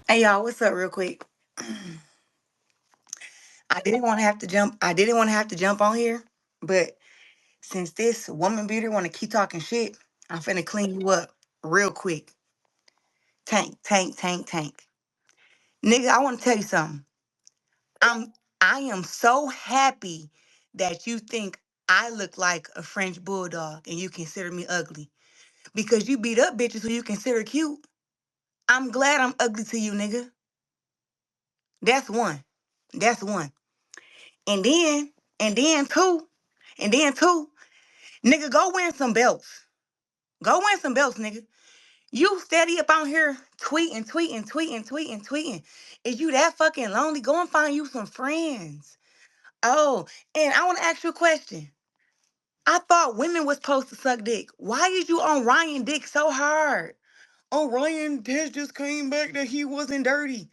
Hey y'all, what's up real quick? I didn't want to have to jump on here, but since this woman beater want to keep talking shit, I'm finna clean you up real quick. Tank, tank, tank, tank. Nigga, I want to tell you something. I'm I am so happy that you think I look like a French bulldog and you consider me ugly. Because you beat up bitches who you consider cute. I'm glad I'm ugly to you, nigga. That's one. That's one. And then, and then two, and then two, nigga, go win some belts. Go win some belts, nigga. You steady up on here tweeting, tweeting, tweeting, tweeting, tweeting. Is you that fucking lonely? Go and find you some friends. Oh, and I want to ask you a question. I thought women was supposed to suck dick. Why is you on Ryan dick so hard? Oh, Ryan test just came back that he wasn't dirty.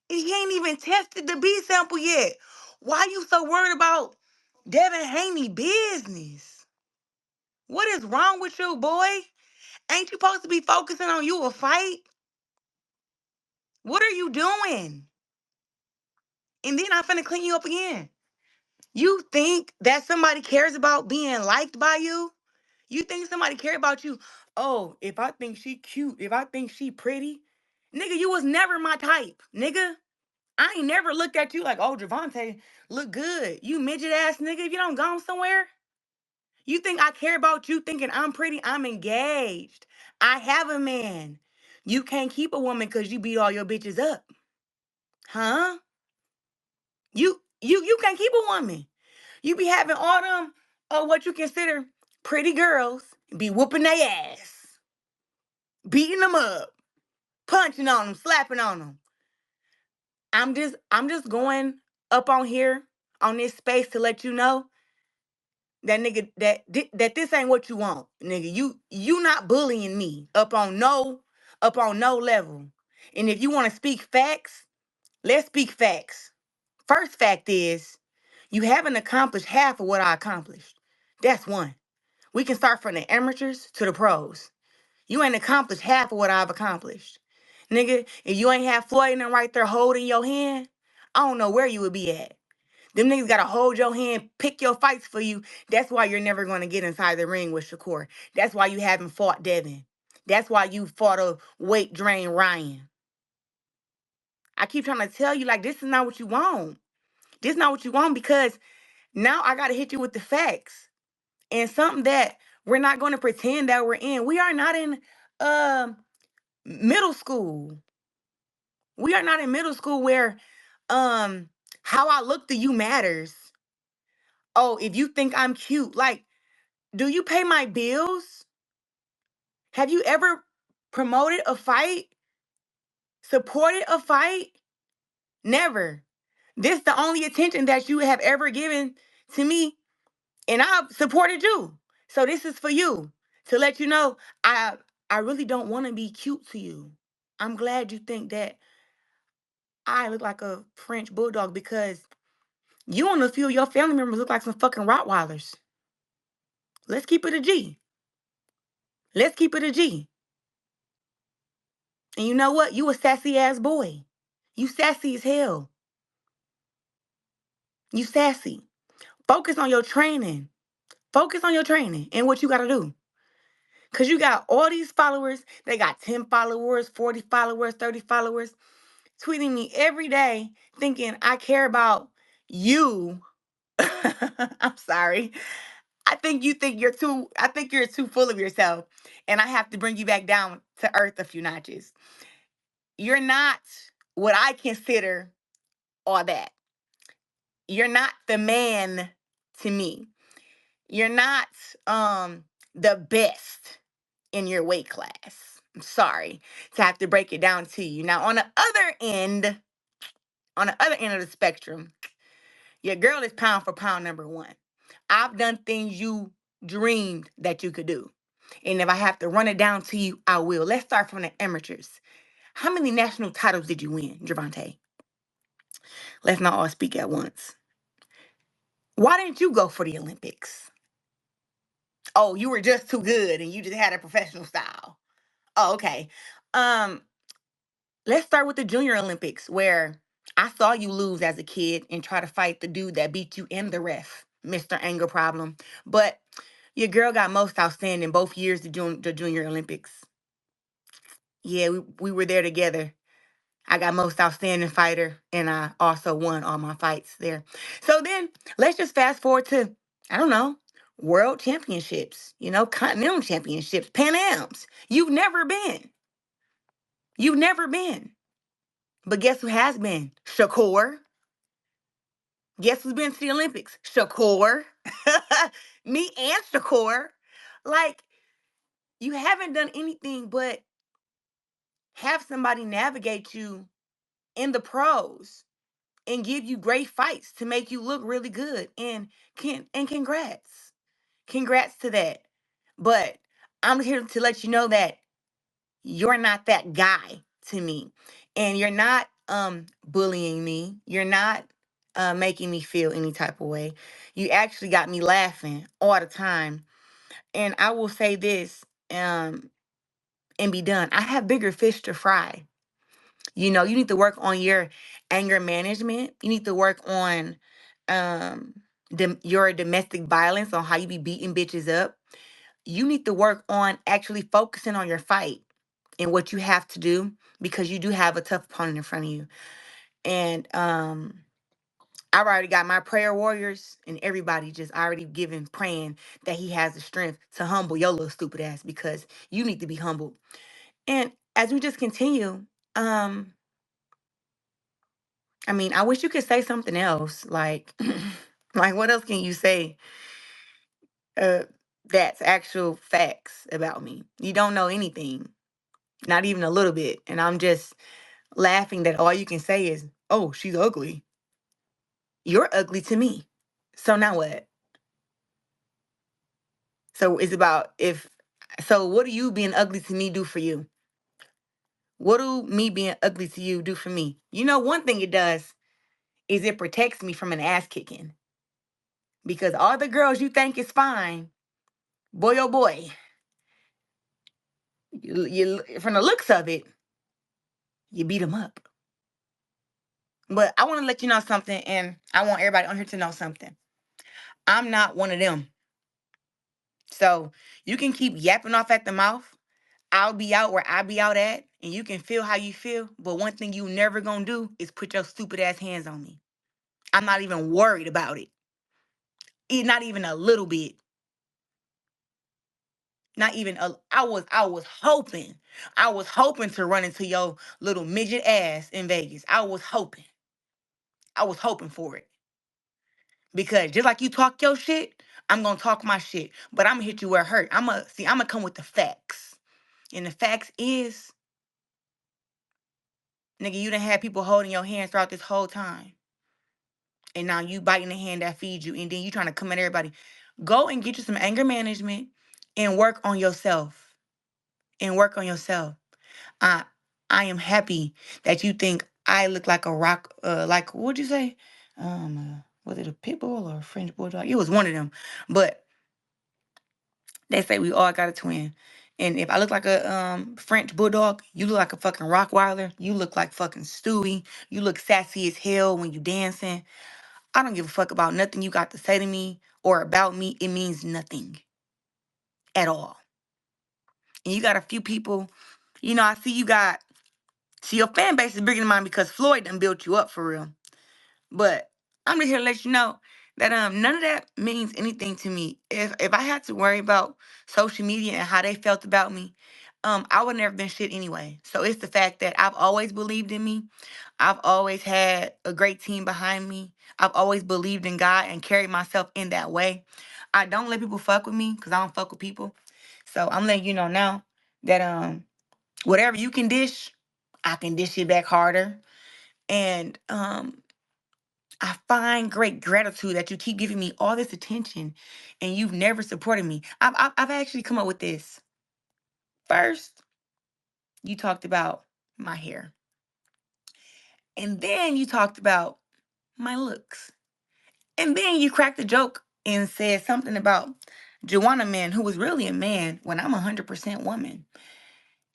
He ain't even tested the B sample yet. Why you so worried about Devin Haney business? What is wrong with you, boy? Ain't you supposed to be focusing on you a fight? What are you doing? And then I'm finna clean you up again. You think that somebody cares about being liked by you? You think somebody care about you? Oh, if I think she cute, if I think she pretty, nigga, you was never my type, nigga. I ain't never looked at you like, oh, Gervonta look good. You midget ass nigga, if you don't go somewhere. You think I care about you thinking I'm pretty? I'm engaged. I have a man. You can't keep a woman because you beat all your bitches up. Huh? You can't keep a woman. You be having all them what you consider pretty girls be whooping their ass, beating them up, punching on them, slapping on them. I'm just going up on here on this space to let you know that nigga that this ain't what you want, nigga. You not bullying me up on no level. And if you want to speak facts, let's speak facts. First fact is you haven't accomplished half of what I accomplished. That's one. We can start from the amateurs to the pros. You ain't accomplished half of what I've accomplished. Nigga, if you ain't have Floyd and them right there holding your hand, I don't know where you would be at. Them niggas gotta hold your hand, pick your fights for you. That's why you're never gonna get inside the ring with Shakur. That's why you haven't fought Devin. That's why you fought a weight drain Ryan. I keep trying to tell you, like, this is not what you want. This is not what you want because now I gotta hit you with the facts. And something that we're not gonna pretend that we're in. We are not in middle school. We are not in middle school where um how I look to you matters. Oh, if you think I'm cute, like, do you pay my bills? Have you ever promoted a fight? Supported a fight? Never. This the only attention that you have ever given to me, and I've supported you. So this is for you to let you know I really don't want to be cute to you. I'm glad you think that I look like a French bulldog because you and a few of your family members look like some fucking Rottweilers. Let's keep it a G. Let's keep it a G. And you know what? You a sassy ass boy. You sassy as hell. You sassy. Focus on your training. Focus on your training and what you gotta do. Cause you got all these followers. They got 10 followers, 40 followers, 30 followers, tweeting me every day thinking I care about you. I'm sorry. I think you're too full of yourself. And I have to bring you back down to earth a few notches. You're not what I consider all that. You're not the man to me. You're not the best in your weight class. I'm sorry to have to break it down to you. Now on the other end of the spectrum, your girl is pound for pound number one. I've done things you dreamed that you could do. And if I have to run it down to you, I will. Let's start from the amateurs. How many national titles did you win, Gervonta? Let's not all speak at once. Why didn't you go for the Olympics? Oh, you were just too good and you just had a professional style. Oh, okay. Um, Let's start with the Junior Olympics, where I saw you lose as a kid and try to fight the dude that beat you in the ref, Mr. Anger Problem. But your girl got most outstanding both years the Junior Olympics. Yeah, we were there together. I got most outstanding fighter, and I also won all my fights there. So then let's just fast forward to, I don't know, world championships, continental championships, Pan Ams. You've never been. You've never been. But guess who has been? Shakur. Guess who's been to the Olympics? Shakur. Me and Shakur. Like, you haven't done anything but have somebody navigate you in the pros and give you great fights to make you look really good. And congrats. Congrats to that. But I'm here to let you know that you're not that guy to me. And you're not bullying me. You're not making me feel any type of way. You actually got me laughing all the time. And I will say this and be done. I have bigger fish to fry. You need to work on your anger management. You need to work on um your domestic violence, on how you be beating bitches up. You need to work on actually focusing on your fight and what you have to do, because you do have a tough opponent in front of you. And I've already got my prayer warriors and everybody just already giving, praying that he has the strength to humble your little stupid ass, because you need to be humbled. And as we just continue, um, I mean, I wish you could say something else. Like, like what else can you say? Uh, that's actual facts about me. You don't know anything, not even a little bit, and I'm just laughing that all you can say is, "Oh, she's ugly." You're ugly to me. So now what? So it's about if. So what do you being ugly to me do for you? What do me being ugly to you do for me? One thing it does is it protects me from an ass kicking, because all the girls you think is fine, boy oh boy, you from the looks of it, you beat them up. But I want to let you know something, and I want everybody on here to know something. I'm not one of them. So you can keep yapping off at the mouth. I'll be out where I be out at, and you can feel how you feel. But one thing you never gonna do is put your stupid ass hands on me. I'm not even worried about it. Not even a little bit. Not even a. I was hoping to run into your little midget ass in Vegas. I was hoping for it. Because just like you talk your shit, I'm gonna talk my shit. But I'm gonna hit you where it hurt. I'm gonna come with the facts. And the facts is, nigga, you done had people holding your hands throughout this whole time. And now you biting the hand that feeds you, and then you trying to come at everybody. Go and get you some anger management and work on yourself. And work on yourself. I I am happy that you think I look like a rock, like what'd you say? Was it a pit bull or a French bulldog? It was one of them. But they say we all got a twin. And if I look like a French bulldog, you look like a fucking Rottweiler. You look like fucking Stewie. You look sassy as hell when you dancing. I don't give a fuck about nothing you got to say to me or about me. It means nothing at all. And you got a few people, I see your fan base is bigger than mine because Floyd done built you up for real. But I'm just here to let you know that none of that means anything to me. If I had to worry about social media and how they felt about me, I would never been shit anyway. So it's the fact that I've always believed in me. I've always had a great team behind me. I've always believed in God and carried myself in that way. I don't let people fuck with me because I don't fuck with people. So I'm letting you know now that whatever you can dish, I can dish it back harder. And I find great gratitude that you keep giving me all this attention and you've never supported me. I've actually come up with this. First, you talked about my hair. And then you talked about my looks. And then you cracked a joke and said something about Joanna man, who was really a man when I'm 100% woman.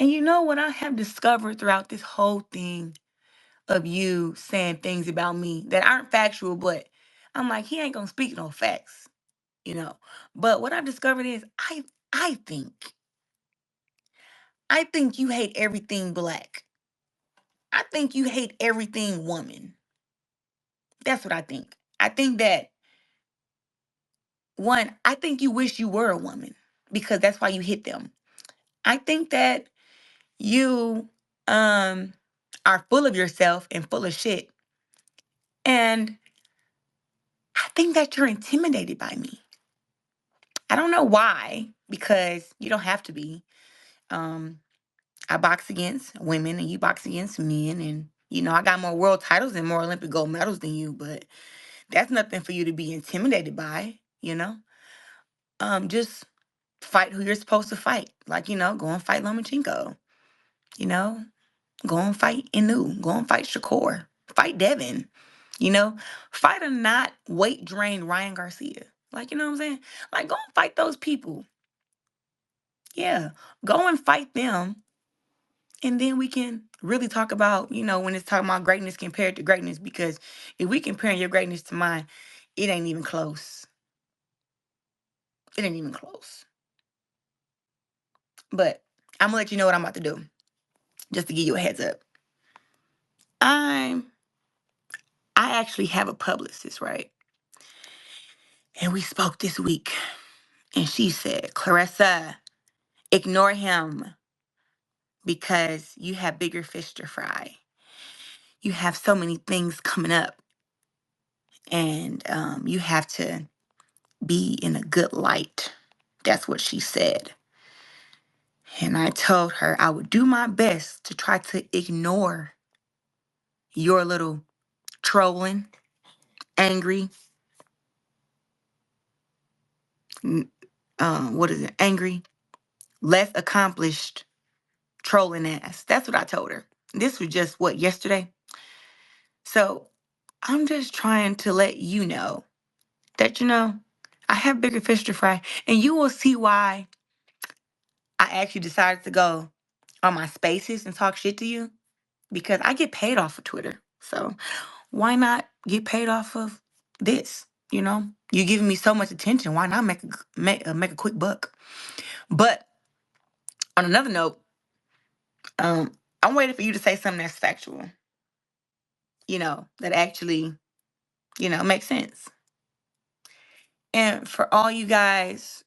And you know what I have discovered throughout this whole thing of you saying things about me that aren't factual, but I'm like, he ain't gonna speak no facts, you know. But what I've discovered is I think I think you hate everything black. I think you hate everything woman. That's what I think. I think that one, I think you wish you were a woman because that's why you hit them. I think that you um are full of yourself and full of shit. And I think that you're intimidated by me. I don't know why, because you don't have to be. Um, I box against women and you box against men, and I got more world titles and more Olympic gold medals than you, but that's nothing for you to be intimidated by. Just fight who you're supposed to fight. Like, go and fight Lomachenko, you know, go and fight Inu, go and fight Shakur, fight Devin, you know, fight a not weight drained Ryan Garcia. Like, you know what I'm saying? Like, go and fight those people. Yeah, go and fight them. And then we can really talk about, when it's talking about greatness compared to greatness, because if we compare your greatness to mine, it ain't even close. It ain't even close. But I'm gonna let you know what I'm about to do, just to give you a heads up. I actually have a publicist, right? And we spoke this week, and she said, Claressa, ignore him because you have bigger fish to fry. You have so many things coming up, and you have to be in a good light. That's what she said. And I told her I would do my best to try to ignore your little trolling, angry, what is it? Angry, less accomplished, trolling ass. That's what I told her. This was just what, yesterday? So I'm just trying to let you know that, I have bigger fish to fry. And you will see why I actually decided to go on my spaces and talk shit to you, because I get paid off of Twitter. So why not get paid off of this? You're giving me so much attention. Why not make a quick buck? But on another note, I'm waiting for you to say something that's factual. That actually, makes sense. And for all you guys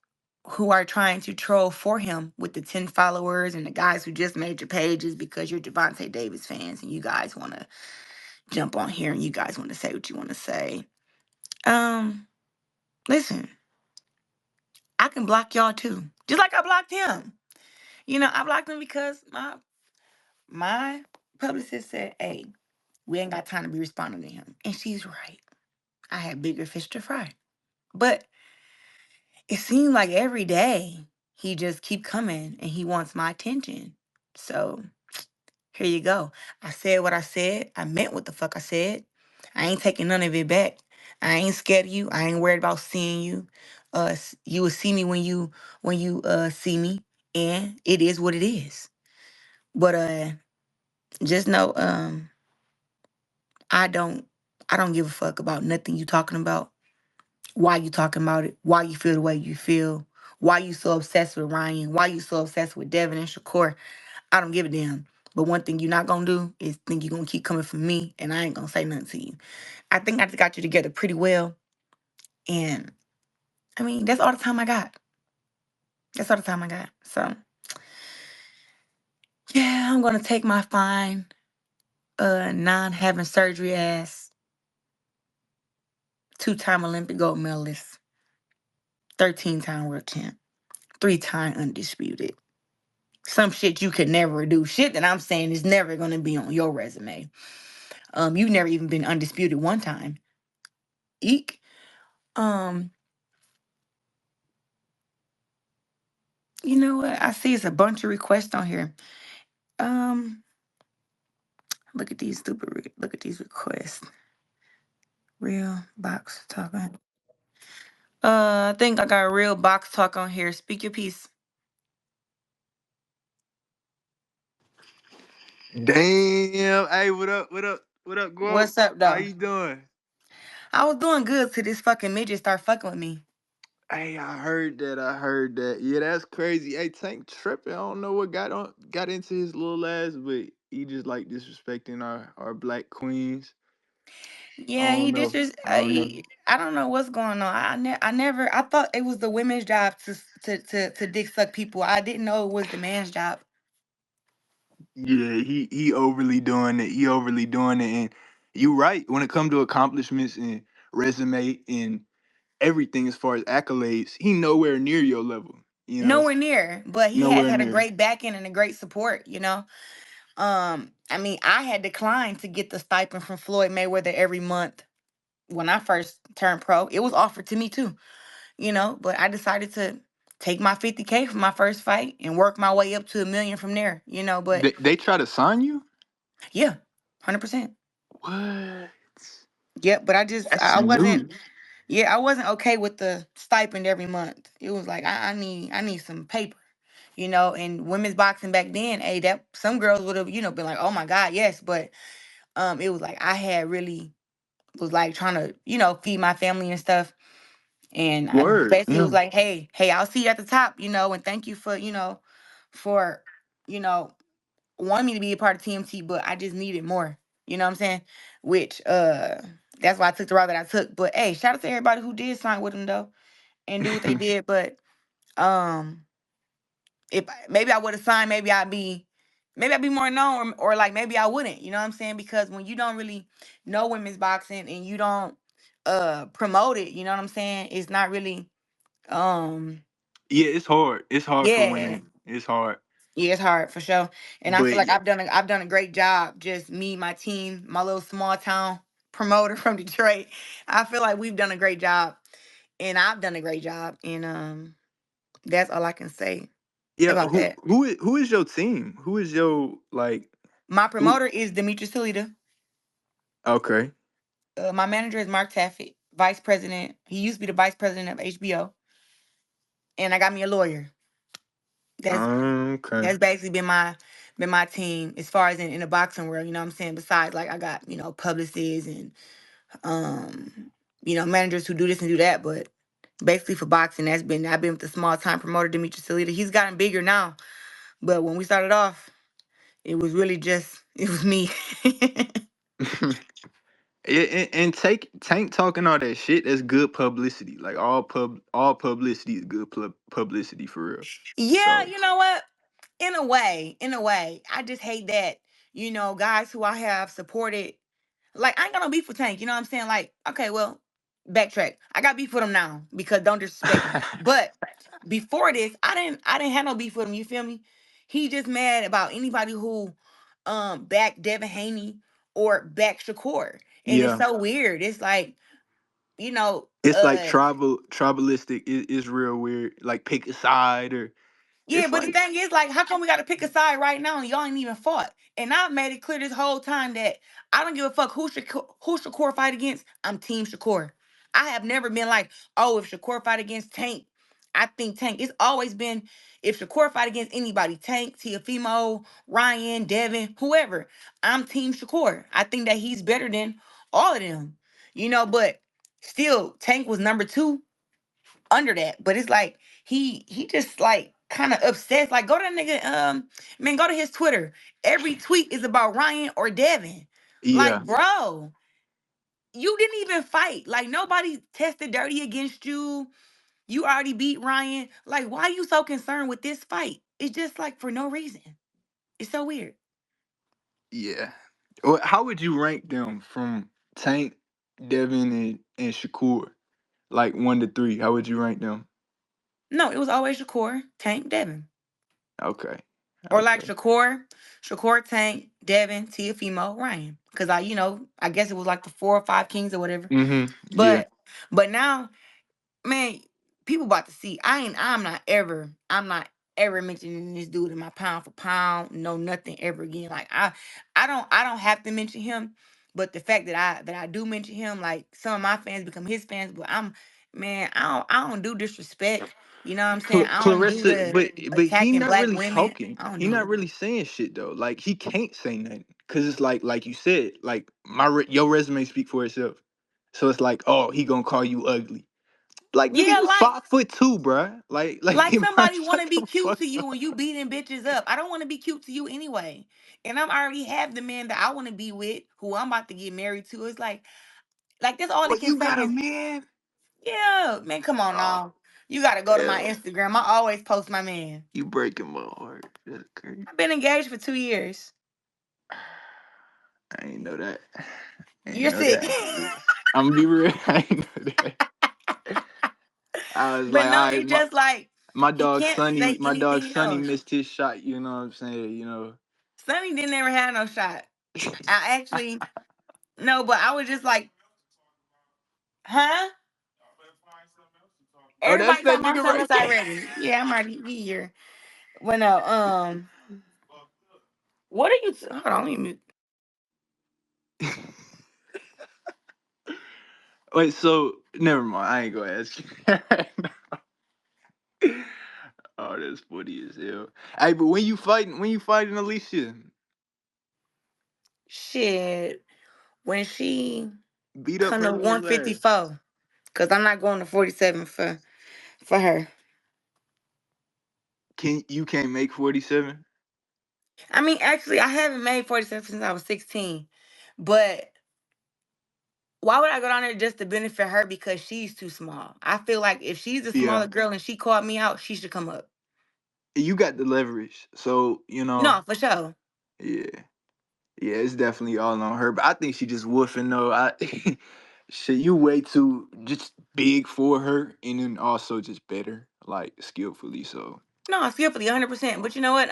who are trying to troll for him with the 10 followers and the guys who just made your pages because you're Gervonta Davis fans and you guys want to jump on here and you guys want to say what you want to say. Listen, I can block y'all too. Just like I blocked him. I blocked him because my publicist said, hey, we ain't got time to be responding to him. And she's right. I had bigger fish to fry. But it seemed like every day he just keep coming and he wants my attention. So here you go. I said what I said. I meant what the fuck I said. I ain't taking none of it back. I ain't scared of you. I ain't worried about seeing you. You will see me when you see me, and it is what it is. But just know, I don't I don't give a fuck about nothing you talking about. Why you talking about it? Why you feel the way you feel? Why you so obsessed with Ryan? Why you so obsessed with Devin and Shakur? I don't give a damn. But one thing you're not gonna do is think you're gonna keep coming for me, and I ain't gonna say nothing to you. I think I just got you together pretty well, and I mean that's all the time I got. That's all the time I got. So yeah, I'm gonna take my fine, non-having surgery ass, two-time Olympic gold medalist, 13-time world champ, three-time undisputed. Some shit you could never do. Shit that I'm saying is never gonna be on your resume. You've never even been undisputed one time. Eek. Um, you know what? I see it's a bunch of requests on here. Um, look at these look at these requests. Real box talk on. I think I got a real box talk on here. Speak your piece. Damn. Hey, what up? What up? What up, Go? What's up, How though? you doing? I was doing good till this fucking midget start fucking with me. Hey, I heard that. I heard that. Yeah, that's crazy. Hey, Tank tripping. I don't know what got into his little ass, but he just like disrespecting our black queens. I Yeah, don't know. I don't know. I don't know what's going on. I never. I thought it was the women's job to dick suck people. I didn't know it was the man's job. Yeah, he overly doing it. He overly doing it, and you right when it comes to accomplishments and resume and everything as far as accolades. He nowhere near your level. You know, Nowhere near, but he has nowhere had a near. great backing and a great support. I mean, I had declined to get the stipend from Floyd Mayweather every month when I first turned pro. It was offered to me too. But I decided to take my 50K from my first fight and work my way up to 1 million from there. But They try to sign you. yeah, 100%. What? Yeah, but That's I wasn't, new. yeah, I wasn't okay with the stipend every month. It was like I need some paper, and women's boxing back then, hey, that some girls would have, been like, oh my God, yes, but it was like I had really was like trying to, feed my family and stuff. And I Word. basically Yeah. was like, hey, I'll see you at the top, and thank you for, for, you know, wanting me to be a part of TMT, but I just needed more. You know what I'm saying? Which that's why I took the route that I took. But hey, shout out to everybody who did sign with him though and do what they did. But um if maybe I would have signed, maybe I'd be more known, or like maybe I wouldn't, you know what I'm saying? Because when you don't really know women's boxing and you don't promote it, you know what I'm saying? It's not really um Yeah, it's hard. It's hard for yeah. women. It's hard. Yeah, it's hard for sure. And I feel But like I've done a great job. Just me, my team, my little small town promoter from Detroit. I feel like we've done a great job. And I've done a great job. And that's all I can say yeah, about that. who is your team? Who is your like My who promoter is Demetrius Salita. okay. My manager is Mark Taffet, vice president. He used to be the vice president of HBO. And I got me a lawyer. That's Okay. that's basically been my team as far as in the boxing world, you know what I'm saying? Besides, like I got, publicists and managers who do this and do that, but basically for boxing, I've been with the small time promoter Demetrius Salita. He's gotten bigger now, but when we started off, it was really just it was me. Yeah, and take Tank talking all that shit. That's good publicity. Like all publicity is good publicity for real. Yeah, So you know what? In a way, I just hate that guys who I have supported. Like, I ain't got no beef with Tank. You know what I'm saying? Like, okay, well, backtrack. I got beef with him now because don't disrespect him. But before this, I didn't have no beef with him. You feel me? He just mad about anybody who back Devin Haney or back Shakur. And it's yeah, so weird. It's like, you know, it's like uh tribalistic is real weird. Like pick a side or yeah, it's but the like thing is, like, how come we got to pick a side right now and y'all ain't even fought? And I've made it clear this whole time that I don't give a fuck who Shakur fight against. I'm Team Shakur. I have never been like, oh, if Shakur fight against Tank, I think Tank. It's always been if Shakur fight against anybody, Tank, Tiafimo, Ryan, Devin, whoever. I'm Team Shakur. I think that he's better than all of them. But still, Tank was number two under that. But it's like he just like kind of obsessed. Like go to that nigga, man, go to his Twitter. Every tweet is about Ryan or Devin. yeah, Like, bro, you didn't even fight. Like nobody tested dirty against you. You already beat Ryan. Like, why are you so concerned with this fight? It's just like for no reason. It's so weird. yeah. Well, how would you rank them from Tank, Devin, and Shakur? Like 1 to 3. How would you rank them? No, it was always Shakur, Tank, Devin. Okay. Or like Okay. Shakur, Tank, Devin, Tiafimo, Ryan. Cause I guess it was like the 4 or 5 kings or whatever. Yeah. But but now, man, people about to see. I'm not ever mentioning this dude in my pound for pound. No, nothing ever again. Like I don't have to mention him. But the fact that I do mention him, like some of my fans become his fans. But Man, I don't do disrespect. You know what I'm saying? I don't do Clarissa, the but he attacking not black really women. talking. I don't He do not it. really saying shit though. Like he can't say nothing because it's like you said, like your resume speak for itself. So it's like, oh, he gonna call you ugly. Like nigga, Yeah, you 5'2", bruh. Like like bro, somebody want shut to be the cute fuck to you up. and you beating bitches up. I don't want to be cute to you anyway. And I'm already have the man that I want to be with, who I'm about to get married to. It's like that's all Oh, it can you say got a is, man? yeah, man, come on Oh, now. You got to go to my hell, Instagram. I always post my man. you breaking my heart. That's crazy. I've been engaged for 2 years. I ain't know that. I ain't You're know sick. that. I'm gonna be real. I ain't know that. I was But like, all no, right, it's just like he can't say My dog anything Sonny else. missed his shot. You know what I'm saying? You know. Sonny didn't ever have no shot. I actually no, but I was just like, huh? Oh, that's Everybody that talking about nigga something right else already. Yeah, I'm already here. Well, no, what are you? Hold on, let me mute. there. Wait, so never mind. I ain't gonna ask you. Oh, that's funny as hell. Hey, but when you fighting Alicia, Shit, when she beat up come her to little ass. 154, cause I'm not going to 47 for her. Can't make 47? I mean, actually, I haven't made 47 since I was 16, but why would I go down there just to benefit her because she's too small? I feel like if she's a Yeah, smaller girl and she called me out, she should come up. you got the leverage, so No, for sure. yeah. Yeah, it's definitely all on her. But I think she just woofing though. I shit, you way too just big for her, and then also just better, like skillfully. So No, skillfully, 100%. But you know what?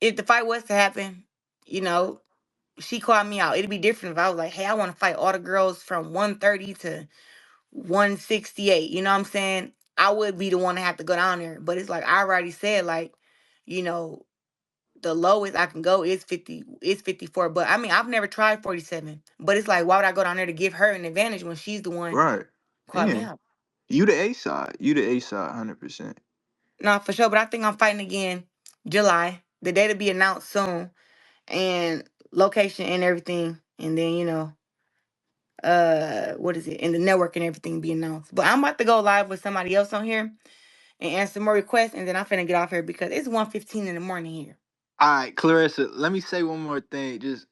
If the fight was to happen, you know, she called me out. It'd be different if I was like, hey, I want to fight all the girls from 130 to 168. You know what I'm saying? I would be the one to have to go down there. But it's like I already said, like, you know, the lowest I can go is 50, is 54. But I mean, I've never tried 47. But it's like, why would I go down there to give her an advantage when she's the one right, who called me yeah, out? you the A side, 100%. No, for sure. But I think I'm fighting again July. The date to be announced soon. And location and everything. And then, what is it? And the network and everything be announced. But I'm about to go live with somebody else on here and answer more requests, and then I'm finna get off here because it's 1:15 in the morning here. All right, Clarissa, let me say one more thing. Just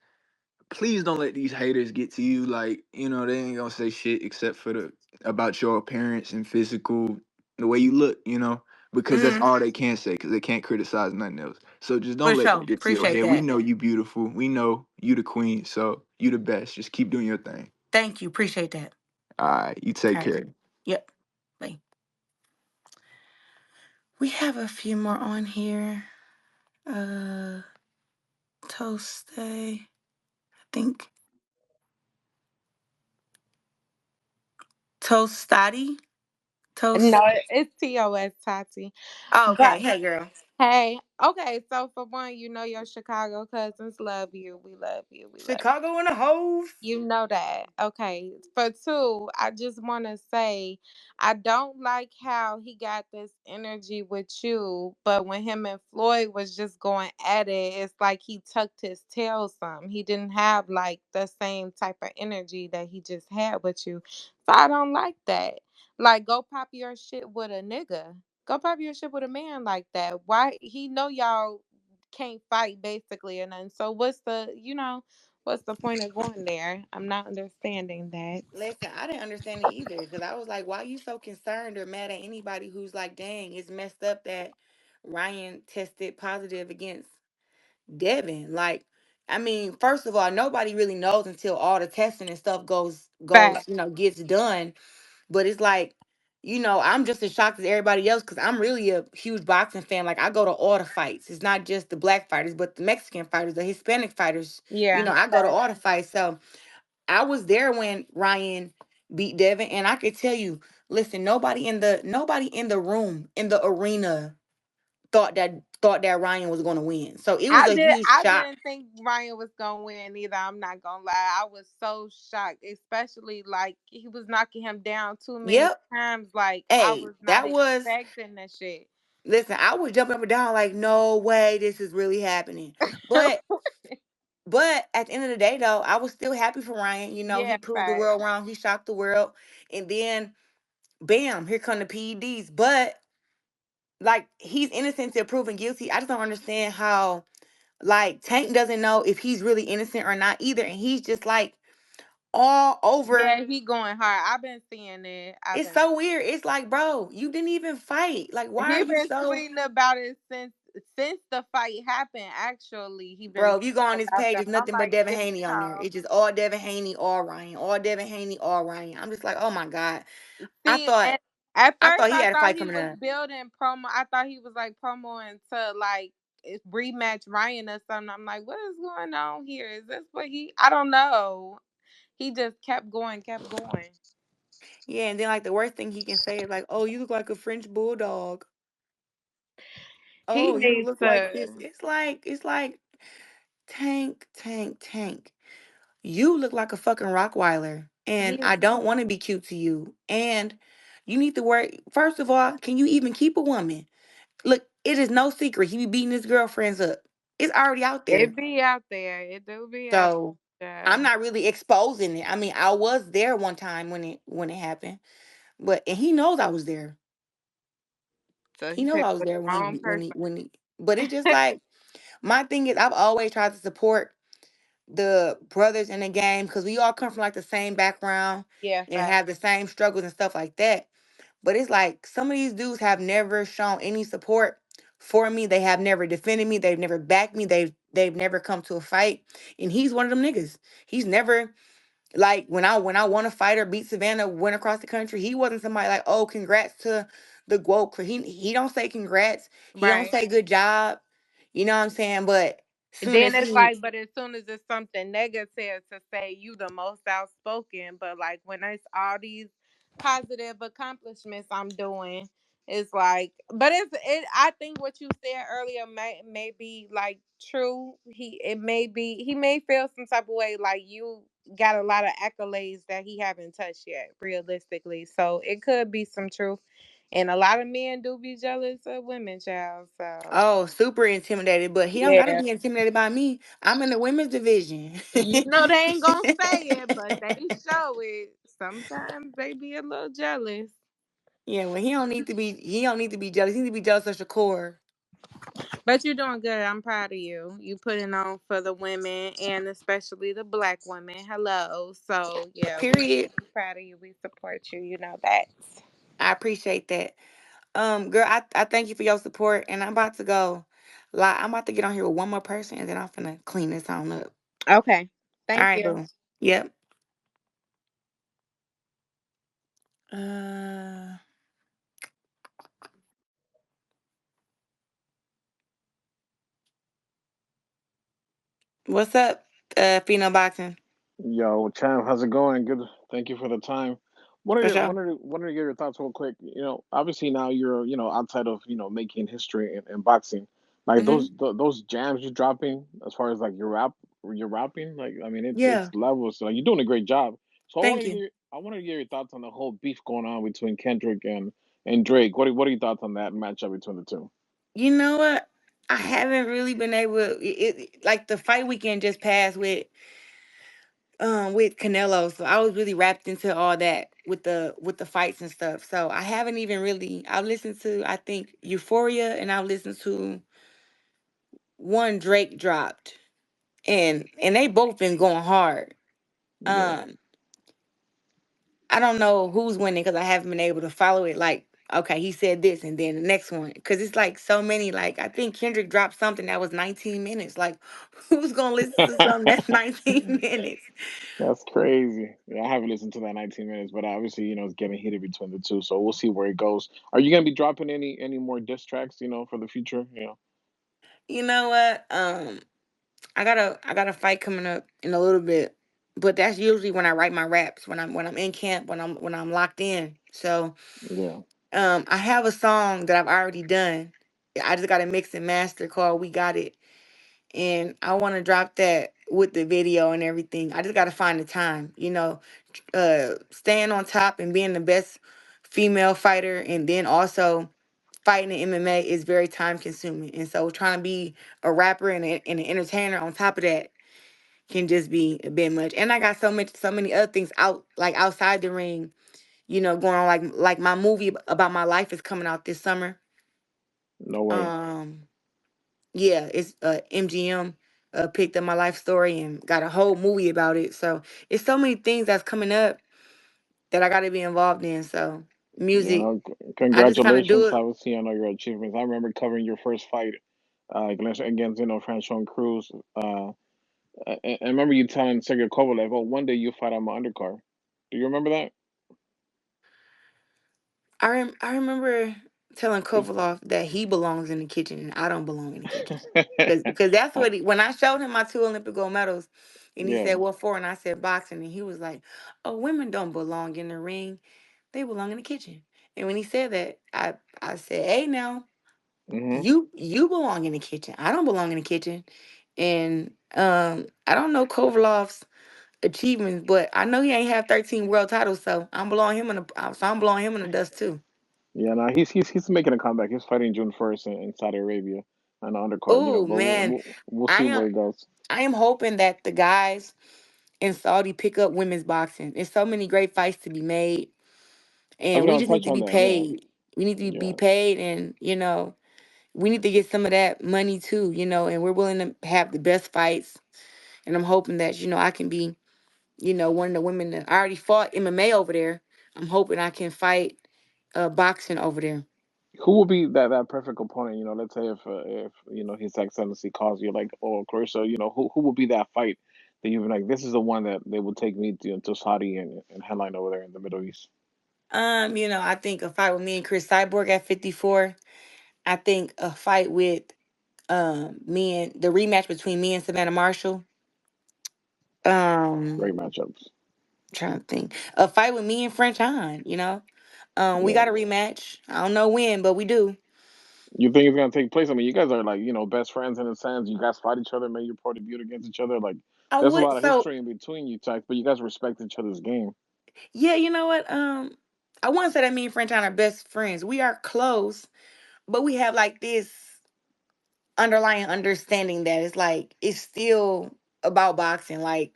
please don't let these haters get to you. Like, they ain't gonna say shit except for the about your appearance and physical, the way you look, because that's Mm-hmm. all they can say, because they can't criticize nothing else. So just For don't let that sure. get to your Appreciate head. We that. know you beautiful. We know you the queen. So you the best. Just keep doing your thing. Thank you. Appreciate that. All right, you take Okay. care. Yep. Bye. We have a few more on here. Uh Toast Day. I think Toastati. No, Toast. it's TOS Tati. Oh, But okay. Hey girl. hey, okay, so for one, your Chicago cousins love you. We love you. We love you. Chicago in the hove. You know that. Okay. For two, I just want to say I don't like how he got this energy with you, but when him and Floyd was just going at it, it's like he tucked his tail some. He didn't have like the same type of energy that he just had with you. So I don't like that. Like go pop your shit with a nigga. Go pop your shit with a man like that. Why he know y'all can't fight basically and then so what's the point of going there? I'm not understanding that. Listen, I didn't understand it either because I was like, why you so concerned or mad at anybody who's like, dang, it's messed up that Ryan tested positive against Devin. Like, I mean, first of all, nobody really knows until all the testing and stuff Fact. gets done. But it's like, I'm just as shocked as everybody else because I'm really a huge boxing fan. Like, I go to all the fights. It's not just the black fighters, but the Mexican fighters, the Hispanic fighters. Yeah. I go to all the fights. So I was there when Ryan beat Devin, and I could tell you, listen, nobody in the room, in the arena thought that Ryan was going to win. So it was a huge I shock. didn't think Ryan was gonna win either. I'm not gonna lie. I was so shocked, especially like he was knocking him down too many Yep. times. Like I Hey, was not that was expecting that shit. listen. I was jumping up and down like, no way, this is really happening. But at the end of the day, though, I was still happy for Ryan. He Yeah, proved the fact. world wrong. He shocked the world, and then bam, here come the PEDs. But like, he's innocent till proven guilty. I just don't understand how, like, Tank doesn't know if he's really innocent or not either, and he's just like all over. Yeah, he going hard. I've been seeing it. I've It's been. so weird. It's like, bro, you didn't even fight. Like, why are He you been so, tweeting about it since the fight happened. Actually, he been bro? If you go on tweeting this about page, them. it's I'm nothing but like, Devin damn. Haney on there. It's just all Devin Haney, all Ryan, all Devin Haney, all Ryan. I'm just like, oh my god. I See, thought and at I first thought he I had a thought fight he coming was up. building promo. I thought he was like promoing to like rematch Ryan or something. I'm like, what is going on here? Is this what he? I don't know. He just kept going, kept going. Yeah, and then like the worst thing he can say is like, "Oh, you look like a French bulldog. He Oh, you needs look like this." to. It's like Tank, Tank, Tank. You look like a fucking Rottweiler, and He I don't want to be cute to you. And you need to work. First of all, can you even keep a woman? Look, it is no secret he be beating his girlfriends up. It's already out there. it be out there. It do be out So I'm there. not really exposing it. I mean, I was there one time when it happened, but and he knows I was there. So He he knows I picked was the there wrong person. when he. But it's just like my thing is I've always tried to support the brothers in the game because we all come from like the same background Yeah, and fact. have the same struggles and stuff like that. But it's like some of these dudes have never shown any support for me. They have never defended me. They've never backed me. They've never come to a fight. And he's one of them niggas. He's never like when I won a fight or beat Savannah, went across the country. He wasn't somebody like, oh, congrats to the woke. He don't say congrats. He don't Right. say good job. You know what I'm saying? But soon Then as it's he like, but as soon as it's something negative to say, you the most outspoken. But like when it's all these positive accomplishments I'm doing, it's like, but it. I think what you said earlier may be like true. It may be he may feel some type of way like you got a lot of accolades that he haven't touched yet, realistically. So it could be some truth. And a lot of men do be jealous of women, child. So oh, super intimidated, but he don't gotta yeah. be intimidated by me. I'm in the women's division. You know they ain't gonna say it, but they show it. Sometimes they be a little jealous. Yeah, well, he don't need to be jealous. He need to be jealous of Shakur. But you're doing good. I'm proud of you. You putting on for the women and especially the black women. Hello. So yeah, Period. we proud of you. We support you. You know that. I appreciate that. Girl, I thank you for your support, and I'm about to go. Like, I'm about to get on here with one more person, and then I'm finna clean this on up. Okay. All Thank right, you. boo. Yep. Uh, what's up, Pheno Boxing? Yo, champ, how's it going? Good. Thank you for the time. Wanted For to sure. wanted to wanted to get your thoughts real quick. Obviously now you're outside of making history in boxing. Like Mm-hmm. those jams you're dropping as far as like your rapping. Like I mean it's Yeah. levels. So, like, you're doing a great job. So Thank you. I wanted to get your thoughts on the whole beef going on between Kendrick and Drake. What are your thoughts on that matchup between the two? You know what? I haven't really been able. Like the fight weekend just passed with Canelo, so I was really wrapped into all that with the fights and stuff. So I haven't even really. I've listened to I think Euphoria, and I've listened to one Drake dropped, and they both been going hard. Yeah. Um, I don't know who's winning because I haven't been able to follow it. Like, okay, he said this, and then the next one, because it's like so many. Like, I think Kendrick dropped something that was 19 minutes. Like, who's gonna listen to something that's 19 minutes? That's crazy. Yeah, I haven't listened to that 19 minutes, but obviously, it's getting heated between the two. So we'll see where it goes. Are you gonna be dropping any more diss tracks, for the future? You know what? I got a fight coming up in a little bit, but that's usually when I write my raps when I'm in camp when I'm locked in. So Yeah. I have a song that I've already done. I just got a mix and master called We Got It, and I want to drop that with the video and everything. I just got to find the time, staying on top and being the best female fighter, and then also fighting in MMA is very time consuming. And so trying to be a rapper and an entertainer on top of that can just be a bit much. And I got so many other things out, like outside the ring, going on, like my movie about my life is coming out this summer. No way. Um yeah, it's MGM picked up my life story and got a whole movie about it. So it's so many things that's coming up that I got to be involved in. So music, I just kind of do Congratulations. I it. was seeing all your achievements. I remember covering your first fight against Franchon Cruz. I remember you telling Sergey Kovalev, "Oh, one day you fight on my undercard." Do you remember that? I remember telling Kovalov that he belongs in the kitchen and I don't belong in the kitchen. Because that's Uh, what when I showed him my two Olympic gold medals, and he yeah. said, "What for?" And I said, "Boxing." And he was like, "Oh, women don't belong in the ring; they belong in the kitchen." And when he said that, I said, "Hey, now Hmm. you belong in the kitchen. I don't belong in the kitchen." And I don't know Kovalov's achievements, but I know he ain't have 13 world titles, so I'm blowing him in the dust too. Yeah. No, he's making a comeback. He's fighting June 1st in Saudi Arabia on the undercard. Oh But we'll, man, we'll I see am where it goes. I am hoping that the guys in Saudi pick up women's boxing. There's so many great fights to be made, I was and we gonna just need touch to on be that. Yeah. paid. We need to be Yeah. paid, and we need to get some of that money too. And we're willing to have the best fights. And I'm hoping that I can be one of the women that I already fought MMA over there. I'm hoping I can fight boxing over there. Who will be that perfect opponent? Let's say if His Excellency calls you like, oh, Clarissa, who will be that fight that you've been like, this is the one that they will take me to Saudi and headline over there in the Middle East. I think a fight with me and Chris Cyborg at 54. I think a fight with me and the rematch between me and Savannah Marshall. Great matchups. Trying to think. A fight with me and French Hahn, we Yeah. got a rematch. I don't know when, but we do. You think it's gonna take place? I mean, you guys are like best friends in a sense. You guys fight each other, made your pro debut against each other. Like, I there's a would lot of so history in between you types, but you guys respect each other's game. yeah, you know what? I wouldn't say that me and French Hahn are best friends. We are close, but we have like this underlying understanding that it's like it's still about boxing. Like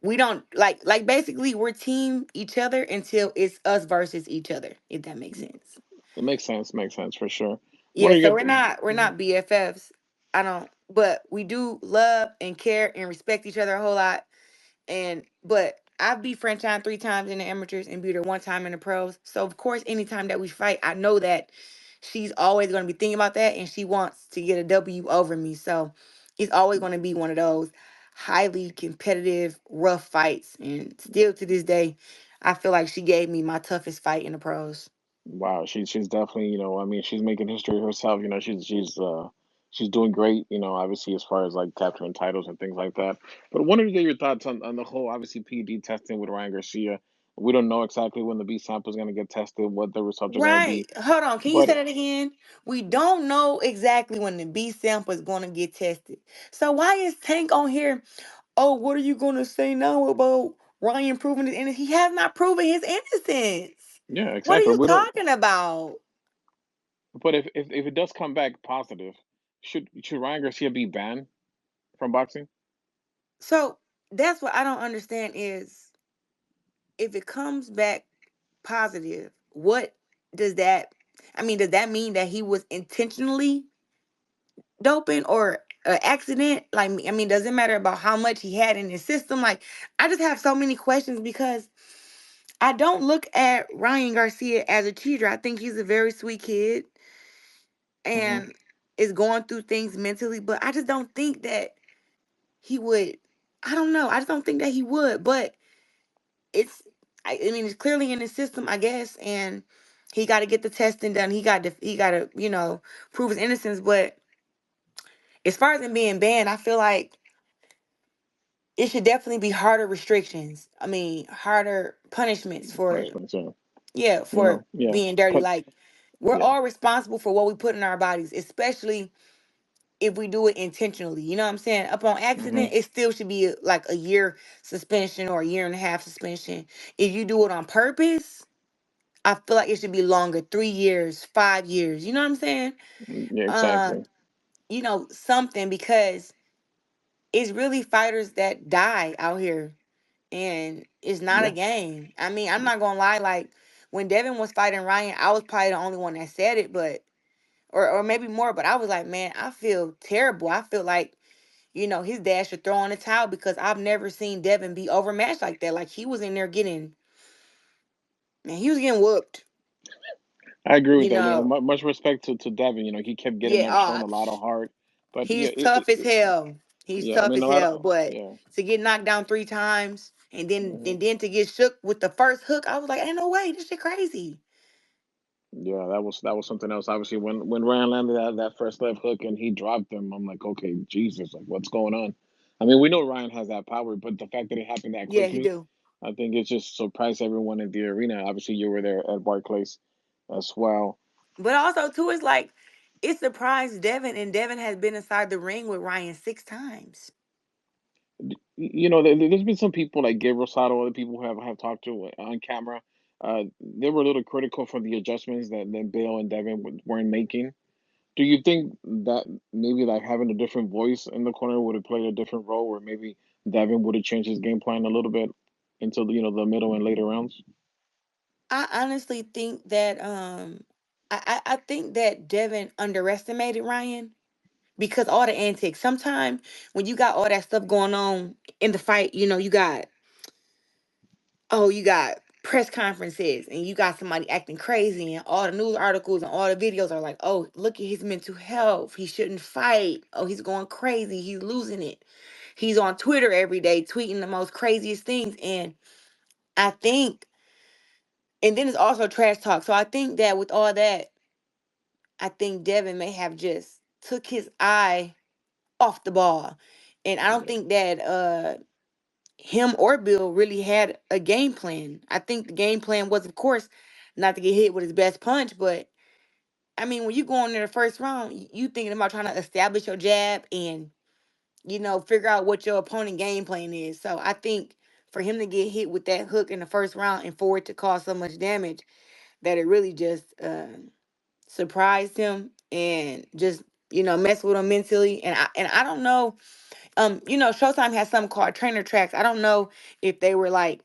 we don't like basically we're team each other until it's us versus each other, if that makes sense. It makes sense. Makes sense for sure. What Yeah, are you so get? we're not BFFs. I don't but we do love and care and respect each other a whole lot. And but I've beat Franchine 3 times in the amateurs and beat her 1 time in the pros. So of course, anytime that we fight, I know that she's always going to be thinking about that, and she wants to get a W over me. So it's always going to be one of those highly competitive, rough fights. And still to this day, I feel like she gave me my toughest fight in the pros. Wow, she's definitely, I mean, she's making history herself. She's doing great. Obviously as far as like capturing titles and things like that. But I wanted to get your thoughts on the whole obviously PD testing with Ryan Garcia. We don't know exactly when the B sample is going to get tested, what the results are going to Right. be. Hold on. Can you But say that again? We don't know exactly when the B sample is going to get tested. So why is Tank on here? Oh, what are you gonna say now about Ryan proving his innocence? He has not proven his innocence. yeah, What are exactly. you We don't. talking about? But if it does come back positive, should Ryan Garcia be banned from boxing? So that's what I don't understand is if it comes back positive, what does that does that mean that he was intentionally doping or an accident? Like does it matter about how much he had in his system? Like I just have so many questions because I don't look at Ryan Garcia as a cheater. I think he's a very sweet kid Hmm. and is going through things mentally, but I just don't think that he would. I don't know. I just don't think that he would. But it's, it's clearly in his system, I guess, and he got to get the testing done. He got to, prove his innocence. But as far as him being banned, I feel like it should definitely be harder restrictions. Harder punishments for, Punishments, yeah. yeah, for Yeah. being dirty. Put Like We're Yeah. all responsible for what we put in our bodies, especially if we do it intentionally. You know what I'm saying? Upon Hmm. accident, it still should be like a year suspension or a year and a half suspension. If you do it on purpose, I feel like it should be longer, 3 years, 5 years. You know what I'm saying? Yeah, Uh, exactly. something, because it's really fighters that die out here, and it's not a Yeah. game. I mean, I'm not gonna lie. Like when Devin was fighting Ryan, I was probably the only one that said it, but or maybe more. But I was like, man, I feel terrible. I feel like his dad should throw in the towel, because I've never seen Devin be overmatched like that. Like he was in there getting, man, he was getting whooped. I agree with You that. know, Much respect to Devin. He kept getting yeah. up, showing a lot of heart. But yeah, He's tough as hell. He's yeah. I tough mean, as no matter. hell. But Yeah. to get knocked down 3 times, and then Hmm. and then to get shook with the first hook, I was like, ain't no way, this shit crazy. Yeah, that was something else. Obviously, when Ryan landed that first left hook and he dropped him, I'm like, okay, Jesus, like what's going on? I mean, we know Ryan has that power, but the fact that it happened that Yeah, he quickly, do. I think it just surprised everyone in the arena. Obviously, you were there at Barclays as well. But also too, it's like it surprised Devin, and Devin has been inside the ring with Ryan 6 times. There's been some people like Gabe Rosado, other people who have talked to on camera. They were a little critical for the adjustments that Bale and Devin weren't making. Do you think that maybe like having a different voice in the corner would have played a different role, where maybe Devin would have changed his game plan a little bit into the middle and later rounds? I honestly think that I think that Devin underestimated Ryan, because all the antics. Sometimes when you got all that stuff going on in the fight, you got press conferences, and you got somebody acting crazy, and all the news articles and all the videos are like, oh, look at his mental health, he shouldn't fight, oh, he's going crazy, he's losing it. He's on Twitter every day tweeting the most craziest things. And I think, and then it's also trash talk. So I think that with all that, I think Devin may have just took his eye off the ball. And I don't Yeah. think that him or Bill really had a game plan. I think the game plan was, of course, not to get hit with his best punch. But I mean, when you go in there the first round, you thinking about trying to establish your jab and figure out what your opponent game plan is. So I think for him to get hit with that hook in the first round, and for it to cause so much damage, that it really just surprised him, and just mess with him mentally. And I don't know. Showtime has something called trainer tracks. I don't know if they were like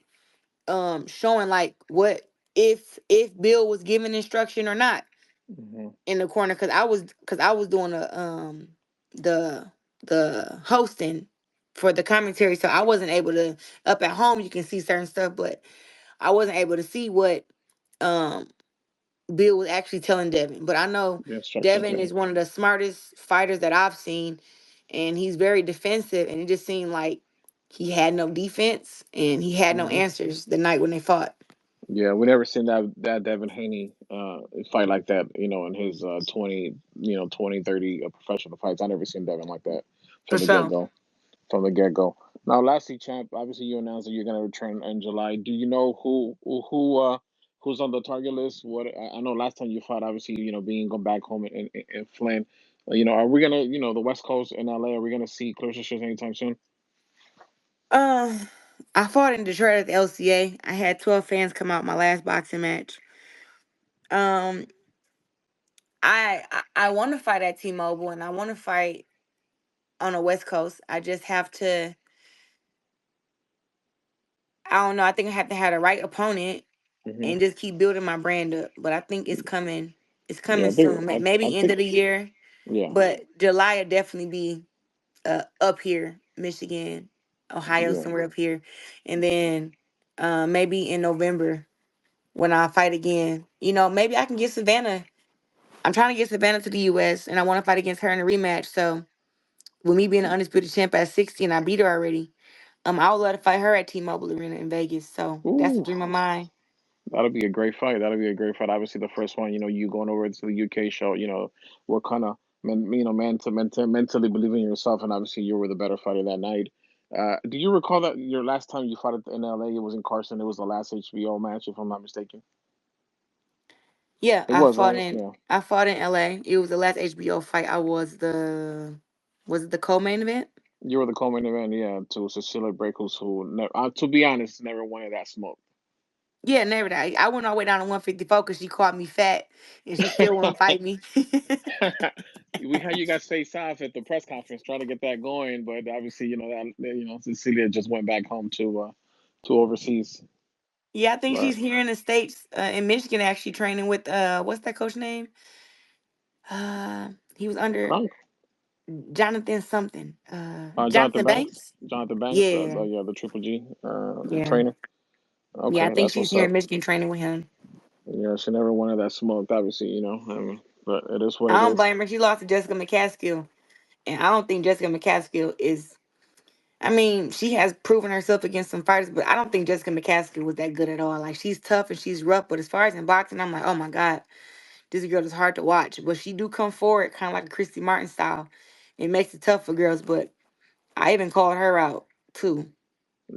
showing like what, if Bill was giving instruction or not Hmm. in the corner, because I was doing the the hosting for the commentary, so I wasn't able to. Up at home you can see certain stuff, but I wasn't able to see what um Bill was actually telling Devin. But I know The instructions. Devin Yeah. is one of the smartest fighters that I've seen, and he's very defensive, and it just seemed like he had no defense and he had no Hmm. answers the night when they fought. Yeah, we never seen that Devin Haney fight like that. In his 20, 20, 30 professional fights. I never seen Devin like that For from the get sure. go. From the get go. Now, lastly, champ. Obviously, you announced that you're going to return in July. Do you know who's on the target list? What I know last time you fought, obviously, being going back home in Flint. Are we gonna, the West Coast in LA? Are we gonna see Claressa Shields anytime soon? Um, I fought in Detroit at the LCA. I had 12 fans come out my last boxing match. Um, I want to fight at T-Mobile, and I want to fight on the West Coast. I just have to. I don't know. I think I have to have the right opponent Hmm. and just keep building my brand up. But I think it's coming. It's Yeah, coming soon. I Maybe end think of the year, yeah, but July will definitely be up here, Michigan, Ohio, yeah. somewhere up here, and then maybe in November when I fight again. Maybe I can get Savannah. I'm trying to get Savannah to the U.S. and I want to fight against her in a rematch. So with me being an undisputed champ at 60 and I beat her already, I would love to fight her at T-Mobile Arena in Vegas. So that's a Ooh, dream of mine. that'll be a great fight. That'll be a great fight. Obviously, the first one, you going over to the UK show, what kind of mentally believe in yourself, and obviously you were the better fighter that night. Do you recall that your last time you fought in LA, it was in Carson? It was the last HBO match, if I'm not mistaken. Yeah, It was right. Yeah, I fought in LA. It was the last HBO fight. Was it the co-main event? you were the co-main event. Yeah, to Cecilia Brækhus, who to be honest, never wanted that smoke. Yeah, never that. I went all the way down to 154 because she called me fat and she still won't fight me. We had you guys face off at the press conference, trying to get that going, but obviously, Cecilia just went back home to overseas. Yeah, I think But she's here in the States, in Michigan, actually training with what's that coach name? He was under Kronk, Jonathan something. Jonathan Jonathan Banks, Banks. Jonathan Banks, Yeah, yeah, the Triple G yeah, trainer. yeah. I Okay, think that's she's what's here in up. Michigan training with him. Yeah, she never wanted that smoke, obviously, but it is what I it don't is. blame her. She lost to Jessica McCaskill, and I don't think Jessica McCaskill is. I mean, she has proven herself against some fighters, but I don't think Jessica McCaskill was that good at all. Like she's tough and she's rough, but as far as in boxing, I'm like, oh my god, this girl is hard to watch. But she do come forward, kind of like a Christy Martin style. It makes it tough for girls, but I even called her out too.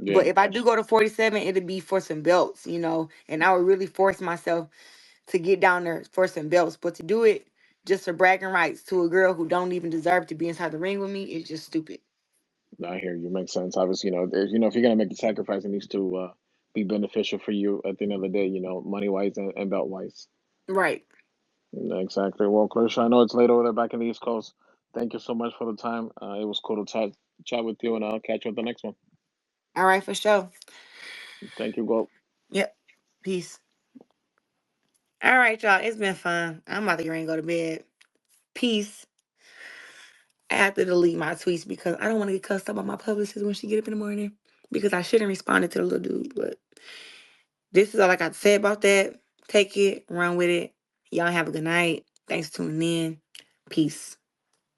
But Yeah, if I do go to 47, it'd be for some belts, and I would really force myself to get down there for some belts. But to do it just for bragging rights to a girl who don't even deserve to be inside the ring with me is just stupid. I hear you. Makes sense. Obviously, if you're gonna make the sacrifice, it needs to be beneficial for you at the end of the day. Money wise and belt wise. Right. Exactly. Well, Clarissa, I know it's late over there back in the East Coast. Thank you so much for the time. It was cool to chat with you, and I'll catch you at the next one. All right, for sure. Thank you, Go. Yep. Peace. All right, y'all. It's been fun. I'm about to get ready and go to bed. Peace. I have to delete my tweets because I don't want to get cussed out by my publicist when she get up in the morning. Because I shouldn't respond to the little dude. But this is all I got to say about that. Take it, run with it. Y'all have a good night. Thanks for tuning in. Peace.